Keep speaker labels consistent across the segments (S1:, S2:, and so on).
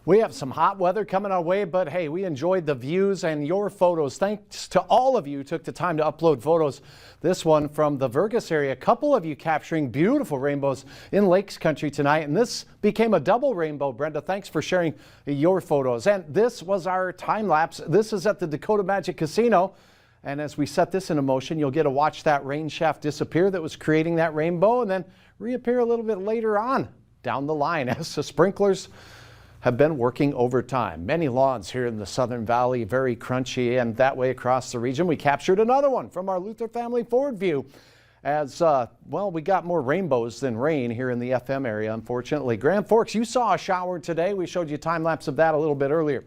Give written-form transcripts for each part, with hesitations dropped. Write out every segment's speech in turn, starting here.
S1: We have some hot weather coming our way, but hey, we enjoyed the views and your photos. Thanks to all of you who took the time to upload photos. This one from the Vergas area. A couple of you capturing beautiful rainbows in Lakes Country tonight, and this became a double rainbow. Brenda, thanks for sharing your photos. And this was our time lapse. This is at the Dakota Magic Casino. And as we set this into motion, you'll get to watch that rain shaft disappear that was creating that rainbow and then reappear a little bit later on down the line as the sprinklers have been working overtime. Many lawns here in the Southern Valley, very crunchy, and that way across the region. We captured another one from our Luther Family Ford view as, well, we got more rainbows than rain here in the FM area, unfortunately. Grand Forks, you saw a shower today. We showed you a time lapse of that a little bit earlier.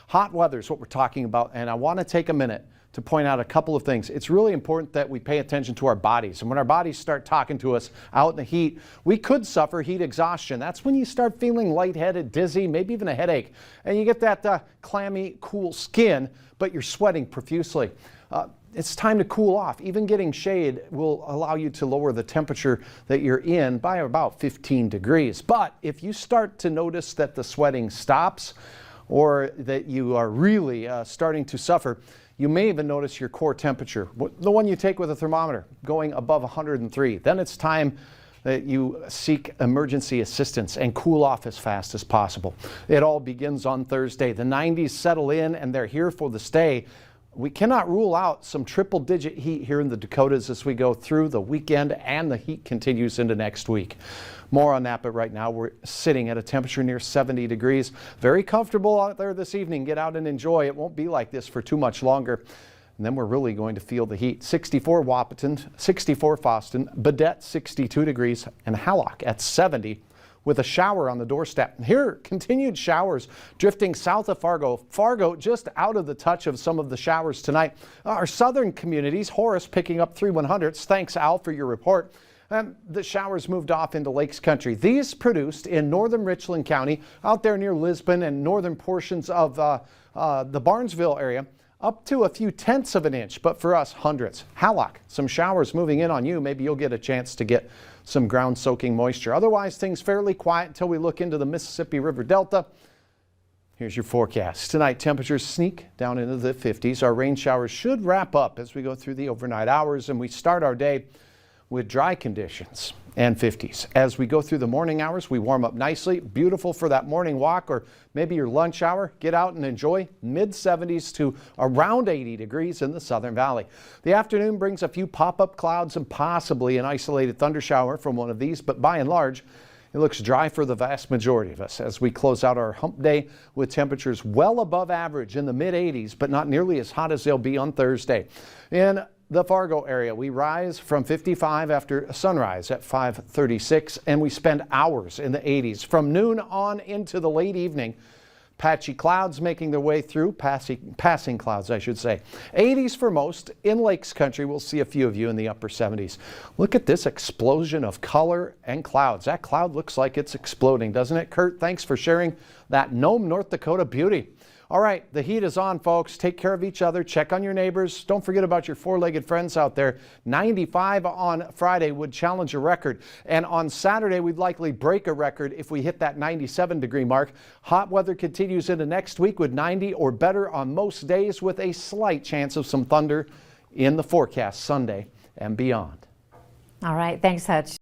S1: Hot weather is what we're talking about, and I want to take a minute to point out a couple of things. It's really important that we pay attention to our bodies. And when our bodies start talking to us out in the heat, we could suffer heat exhaustion. That's when you start feeling lightheaded, dizzy, maybe even a headache. And you get that clammy, cool skin, but you're sweating profusely. It's time to cool off. Even getting shade will allow you to lower the temperature that you're in by about 15 degrees. But if you start to notice that the sweating stops or that you are really starting to suffer, you may even notice your core temperature, the one you take with a thermometer, going above 103. Then it's time that you seek emergency assistance and cool off as fast as possible. It all begins on Thursday. The 90s settle in and they're here for the stay. We cannot rule out some triple-digit heat here in the Dakotas as we go through the weekend, and the heat continues into next week. More on that, but right now we're sitting at a temperature near 70 degrees. Very comfortable out there this evening. Get out and enjoy. It won't be like this for too much longer. And then we're really going to feel the heat. 64 Wahpeton, 64 Fosston, Baudette 62 degrees, and Hallock at 70. With a shower on the doorstep. Here, continued showers drifting south of Fargo. Fargo just out of the touch of some of the showers tonight. Our southern communities, Horace picking up 3/100ths. Thanks, Al, for your report. The showers moved off into Lakes Country. These produced in northern Richland County, out there near Lisbon and northern portions of the Barnesville area, up to a few tenths of an inch, but for us, hundredths. Hallock, some showers moving in on you. Maybe you'll get a chance to get some ground soaking moisture. Otherwise, things fairly quiet until we look into the Mississippi River Delta. Here's your forecast. Tonight, temperatures sneak down into the 50s. Our rain showers should wrap up as we go through the overnight hours, and we start our day with dry conditions and 50s. As we go through the morning hours, we warm up nicely. Beautiful for that morning walk or maybe your lunch hour. Get out and enjoy. Mid-70s to around 80 degrees in the Southern Valley. The afternoon brings a few pop-up clouds and possibly an isolated thundershower from one of these, but by and large, it looks dry for the vast majority of us as we close out our hump day with temperatures well above average in the mid-80s, but not nearly as hot as they'll be on Thursday. In the Fargo area, we rise from 55 after sunrise at 5:36, and we spend hours in the 80s from noon on into the late evening. Patchy clouds making their way through, passing clouds, I should say. 80s for most. In Lakes Country, we'll see a few of you in the upper 70s. Look at this explosion of color and clouds. That cloud looks like it's exploding, doesn't it, Kurt? Thanks for sharing that Nome, North Dakota beauty. All right, the heat is on, folks. Take care of each other. Check on your neighbors. Don't forget about your four-legged friends out there. 95 on Friday would challenge a record. And on Saturday, we'd likely break a record if we hit that 97-degree mark. Hot weather continues into next week with 90 or better on most days, with a slight chance of some thunder in the forecast Sunday and beyond.
S2: All right, thanks, Hutch.